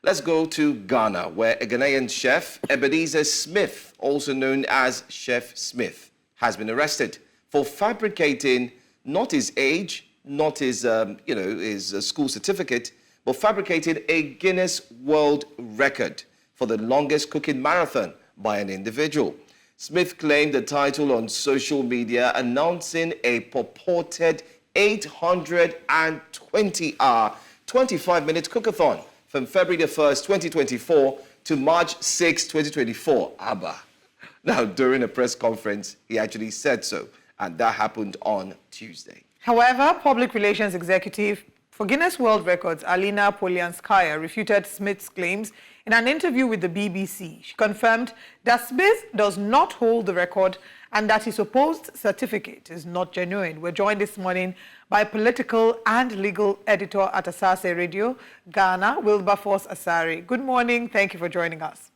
Let's go to Ghana, where a Ghanaian chef, Ebenezer Smith, also known as Chef Smith, has been arrested for fabricating not his age, not his, his school certificate, but fabricating a Guinness World Record for the longest cooking marathon by an individual. Smith claimed the title on social media, announcing a purported 820-hour, 25-minute cookathon from February the 1st, 2024 to March 6, 2024. Abba. Now, during a press conference, he actually said so, and that happened on Tuesday. However, public relations executive for Guinness World Records, Alina Polianskaya, refuted Smith's claims in an interview with the BBC. She confirmed that Smith does not hold the record and that his supposed certificate is not genuine. We're joined this morning by political and legal editor at Asase Radio, Ghana, Wilberforce Asare. Good morning. Thank you for joining us.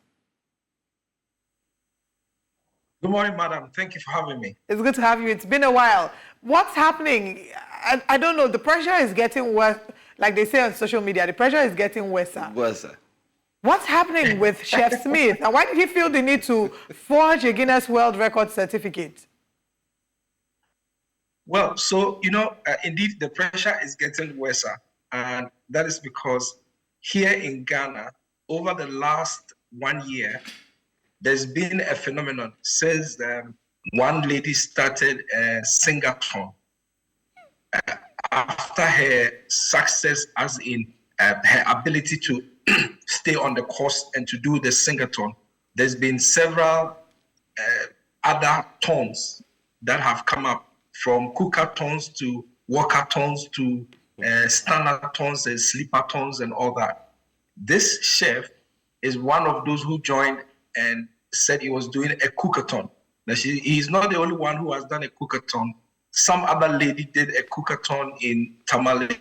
Good morning, madam. Thank you for having me. It's good to have you. It's been a while. What's happening? I don't know. The pressure is getting worse. Like they say on social media, the pressure is getting worse. Worse. What's happening with Chef Smith? And why did he feel the need to forge a Guinness World Record certificate? Well, so, indeed, the pressure is getting worse. And that is because here in Ghana, over the last 1 year, there's been a phenomenon since one lady started a Singleton after her success, as in her ability to stay on the course and to do the Singleton. There's been several other tons that have come up, from cookathons to walkathons to standard tons and sleeper tons and all that. This chef is one of those who joined and said he was doing a cookathon. Now, he's not the only one who has done a cookathon. Some other lady did a cookathon in Tamale,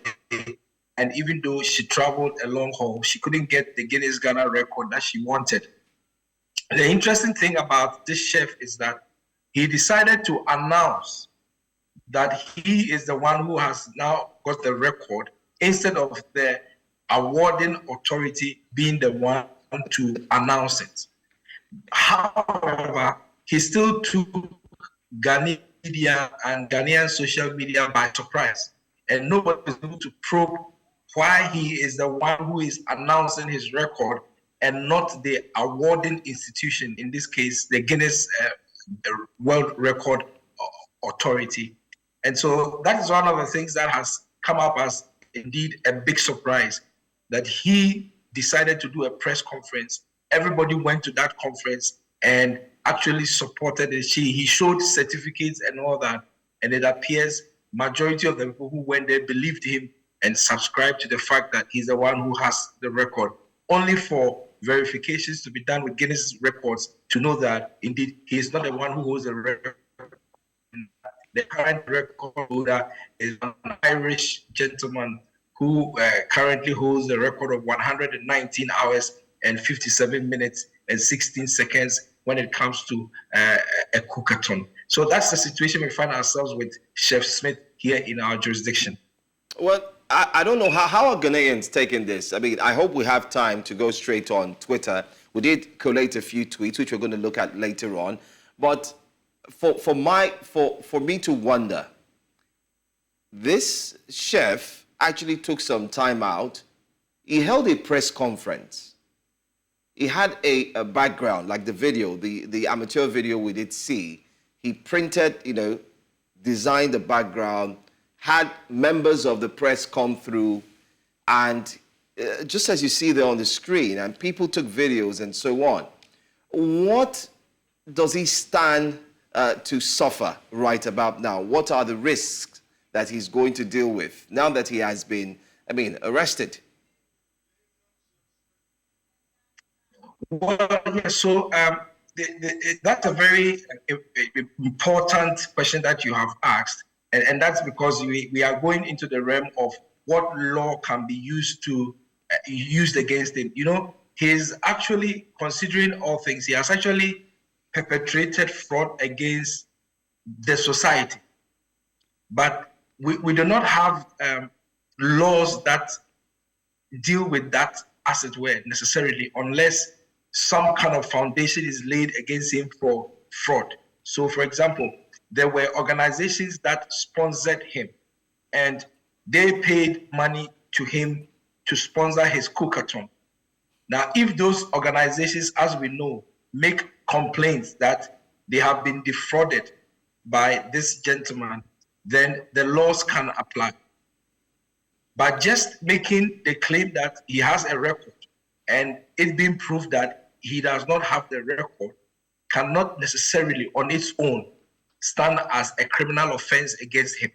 and even though she traveled a long haul, she couldn't get the Guinness Ghana record that she wanted. The interesting thing about this chef is that he decided to announce that he is the one who has now got the record, instead of the awarding authority being the one to announce it. However, he still took Ghanaian media and Ghanaian social media by surprise, and nobody was able to probe why he is the one who is announcing his record and not the awarding institution, in this case, the Guinness World Record Authority. And so that is one of the things that has come up as indeed a big surprise, that he decided to do a press conference. Everybody went to that conference and actually supported it. He showed certificates and all that. And it appears majority of the people who went there believed him and subscribed to the fact that he's the one who has the record, only for verifications to be done with Guinness records to know that indeed he is not the one who holds the record. The current record holder is an Irish gentleman who currently holds the record of 119 hours and 57 minutes and 16 seconds when it comes to a cookathon. So that's the situation we find ourselves with Chef Smith here in our jurisdiction. Well, I don't know how are Ghanaians taking this. I mean, I hope we have time to go straight on Twitter. We did collate a few tweets, which we're going to look at later on. But for me to wonder, this chef actually took some time out. He held a press conference. He had a background, like the video, the amateur video we did see. He printed, designed the background, had members of the press come through, and just as you see there on the screen, and people took videos and so on. What does he stand to suffer right about now? What are the risks that he's going to deal with now that he has been, arrested? Well, yeah, so that's a very important question that you have asked. And that's because we are going into the realm of what law can be used against him. He's actually, considering all things, he has actually perpetrated fraud against the society. But we do not have laws that deal with that as it were, necessarily, unless some kind of foundation is laid against him for fraud. So, for example, there were organizations that sponsored him, and they paid money to him to sponsor his cookathon. Now, if those organizations, as we know, make complaints that they have been defrauded by this gentleman, then the laws can apply. But just making the claim that he has a record and it being proved that he does not have the record cannot necessarily on its own stand as a criminal offense against him,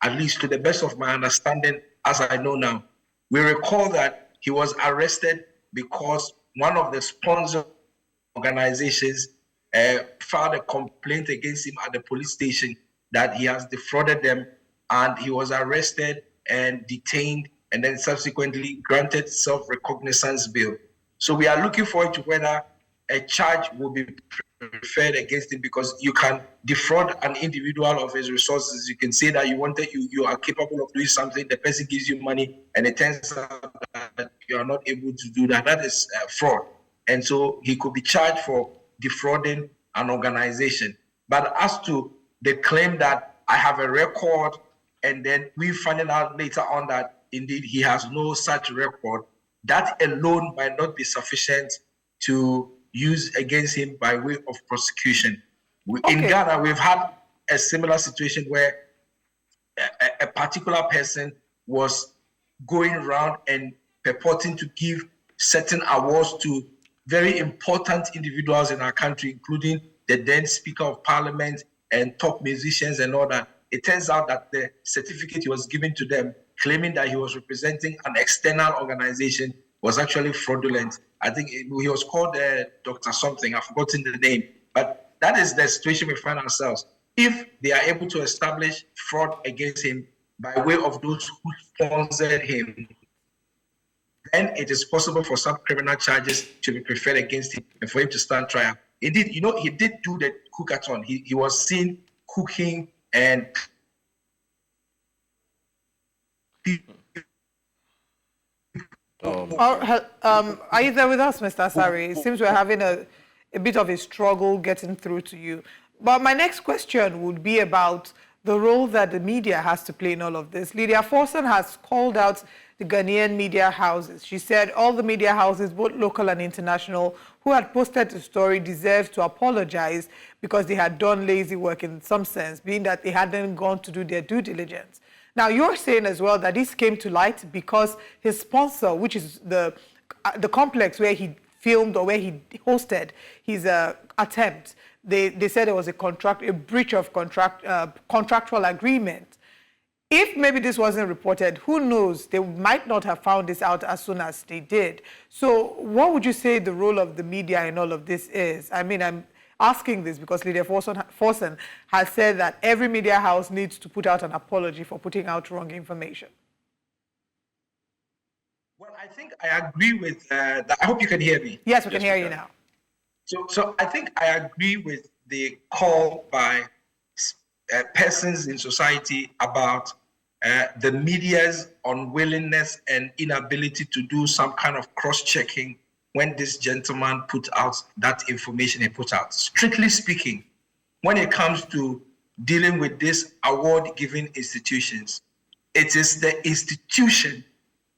at least to the best of my understanding as I know now. We recall that he was arrested because one of the sponsor organizations filed a complaint against him at the police station that he has defrauded them, and he was arrested and detained and then subsequently granted self-recognizance bail. So we are looking forward to whether a charge will be preferred against him, because you can defraud an individual of his resources. You can say that you are capable of doing something, the person gives you money, and it turns out that you are not able to do that. That is fraud. And so he could be charged for defrauding an organization. But as to the claim that I have a record, and then we finding out later on that indeed he has no such record, that alone might not be sufficient to use against him by way of prosecution. In Ghana, we've had a similar situation where a particular person was going around and purporting to give certain awards to very important individuals in our country, including the then Speaker of Parliament and top musicians and all that. It turns out that the certificate he was given to them, claiming that he was representing an external organization, was actually fraudulent. I think he was called Dr. something, I've forgotten the name. But that is the situation we find ourselves. If they are able to establish fraud against him by way of those who sponsored him, then it is possible for some criminal charges to be preferred against him and for him to stand trial. Indeed, he did do the cookathon. He was seen cooking and are you there with us, Mr. Asari? It seems we're having a bit of a struggle getting through to you. But my next question would be about the role that the media has to play in all of this. Lydia Forson has called out the Ghanaian media houses. She said all the media houses, both local and international, who had posted the story deserved to apologize because they had done lazy work in some sense, being that they hadn't gone to do their due diligence. Now, you're saying as well that this came to light because his sponsor, which is the complex where he filmed or where he hosted his attempt, they said there was a breach of contractual agreement. If maybe this wasn't reported, who knows? They might not have found this out as soon as they did. So what would you say the role of the media in all of this is? I mean, I'm asking this because Lydia Forson has said that every media house needs to put out an apology for putting out wrong information. Well, I think I agree with that. I hope you can hear me. Yes, we can hear you now. So I think I agree with the call by persons in society about the media's unwillingness and inability to do some kind of cross-checking when this gentleman put out that information he put out. Strictly speaking, when it comes to dealing with these award-giving institutions, it is the institution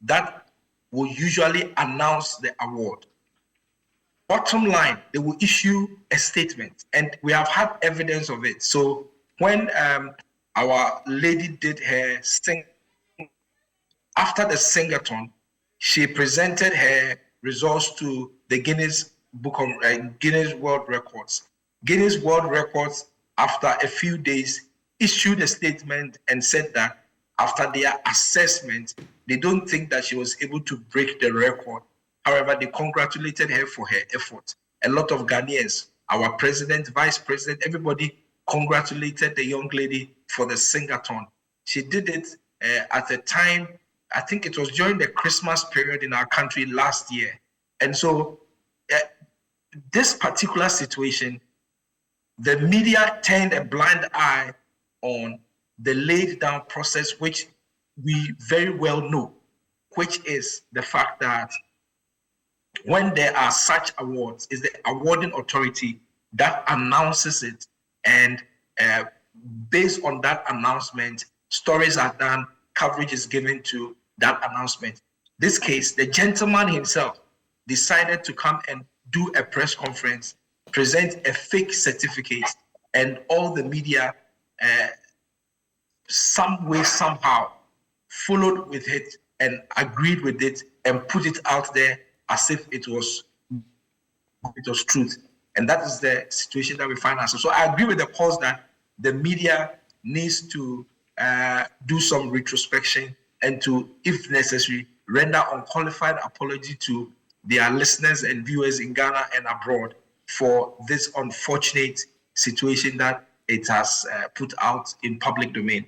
that will usually announce the award. Bottom line, they will issue a statement, and we have had evidence of it. So when our lady did her sing, after the Singleton, she presented her results to the Guinness World Records. Guinness World Records, after a few days, issued a statement and said that after their assessment, they don't think that she was able to break the record. However, they congratulated her for her effort. A lot of Ghanaians, our president, vice president, everybody congratulated the young lady for the Singleton. She did it at a time, I think it was during the Christmas period in our country last year. And so this particular situation, the media turned a blind eye on the laid down process, which we very well know, which is the fact that when there are such awards, is the awarding authority that announces it, and based on that announcement, stories are done, coverage is given to that announcement. This case, the gentleman himself decided to come and do a press conference, present a fake certificate, and all the media, some way, somehow, followed with it and agreed with it and put it out there as if it was truth. And that is the situation that we find ourselves. So I agree with the cause that the media needs to do some retrospection and to, if necessary, render unqualified apology to their listeners and viewers in Ghana and abroad for this unfortunate situation that it has put out in public domain.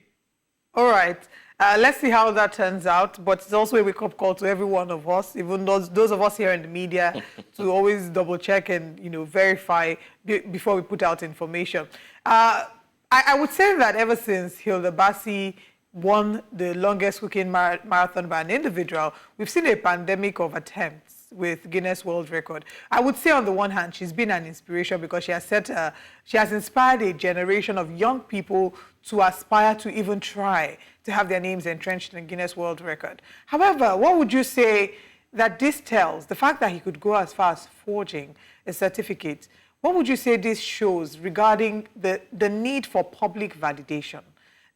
All right. Let's see how that turns out. But it's also a wake-up call to every one of us, even those of us here in the media, to always double-check and verify before we put out information. I would say that ever since Hilda Bassi won the longest cooking marathon by an individual, we've seen a pandemic of attempts with Guinness World Record. I would say on the one hand, she's been an inspiration because she has inspired a generation of young people to aspire to even try to have their names entrenched in Guinness World Record. However, what would you say that this tells, the fact that he could go as far as forging a certificate, what would you say this shows regarding the need for public validation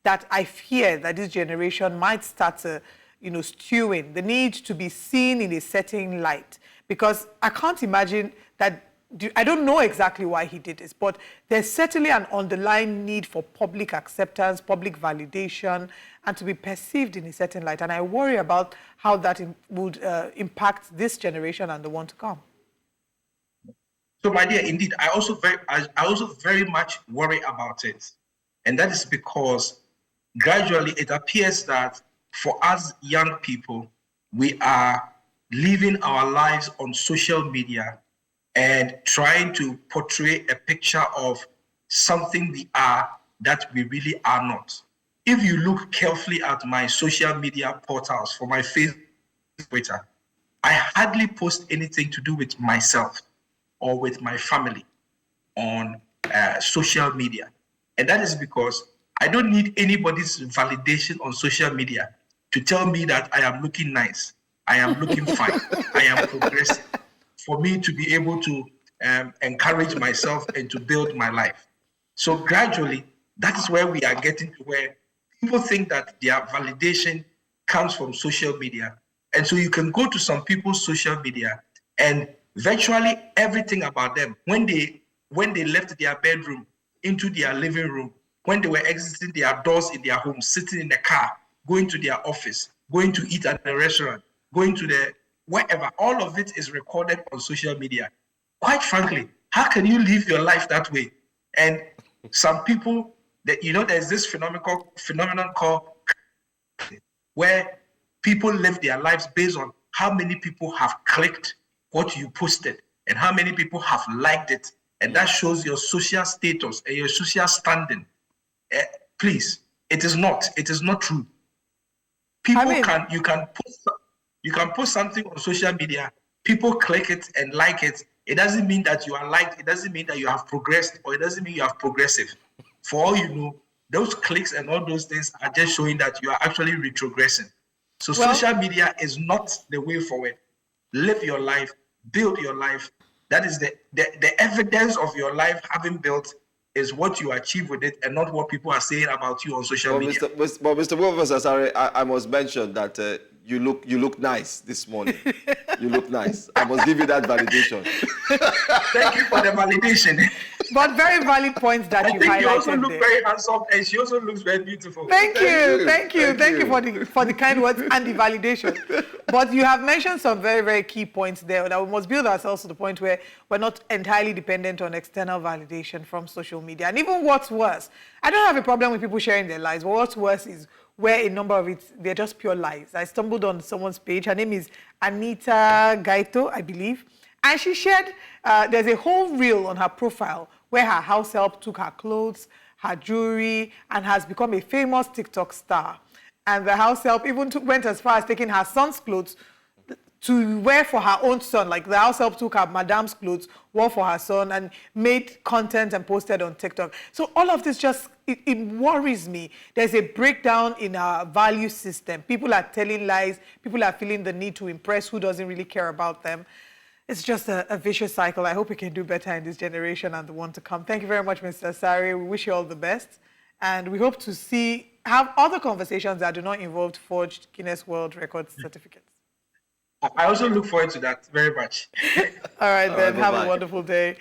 that I fear that this generation might start to stewing, the need to be seen in a certain light? Because I can't imagine that, I don't know exactly why he did this, but there's certainly an underlying need for public acceptance, public validation, and to be perceived in a certain light. And I worry about how that would impact this generation and the one to come. So, my dear, indeed, I also very much worry about it. And that is because gradually it appears that for us young people, we are living our lives on social media and trying to portray a picture of something we are that we really are not. If you look carefully at my social media portals for my Facebook, Twitter, I hardly post anything to do with myself or with my family on social media. And that is because I don't need anybody's validation on social media to tell me that I am looking nice, I am looking fine, I am progressive, for me to be able to encourage myself and to build my life. So gradually, that is where we are getting to, where people think that their validation comes from social media. And so you can go to some people's social media and virtually everything about them, when they left their bedroom into their living room, when they were exiting their doors in their home, sitting in the car, going to their office, going to eat at a restaurant, going to the wherever, all of it is recorded on social media. Quite frankly, how can you live your life that way? And some people, there's this phenomenon called where people live their lives based on how many people have clicked what you posted and how many people have liked it. And that shows your social status and your social standing. Please, it is not true. You can post something on social media, people click it and like it. It doesn't mean that you are liked, it doesn't mean that you have progressed, or it doesn't mean you have progressive. For all you know, those clicks and all those things are just showing that you are actually retrogressing. So social media is not the way forward. Live your life, build your life. That is the evidence of your life having built is what you achieve with it, and not what people are saying about you on social media. Mr. Professor, sorry, I must mention that you look nice this morning. You look nice. I must give you that validation. Thank you for the validation. But very valid points that you highlighted. I think you also look very handsome, and she also looks very beautiful. Thank you for the kind words and the validation. But you have mentioned some very, very key points there that we must build ourselves to the point where we're not entirely dependent on external validation from social media. And even what's worse, I don't have a problem with people sharing their lives, but what's worse is where a number of it, they're just pure lies. I stumbled on someone's page. Her name is Anita Gaito, I believe. And she shared, there's a whole reel on her profile where her house help took her clothes, her jewelry, and has become a famous TikTok star. And the house help even went as far as taking her son's clothes to wear for her own son. Like the house help took her madam's clothes, wore for her son, and made content and posted on TikTok. So all of this just, it worries me. There's a breakdown in our value system. People are telling lies. People are feeling the need to impress who doesn't really care about them. It's just a vicious cycle. I hope we can do better in this generation and the one to come. Thank you very much, Mr. Sari. We wish you all the best. And we hope to have other conversations that do not involve forged Guinness World Record certificates. I also look forward to that very much. All right, then. Have bye-bye. a wonderful day.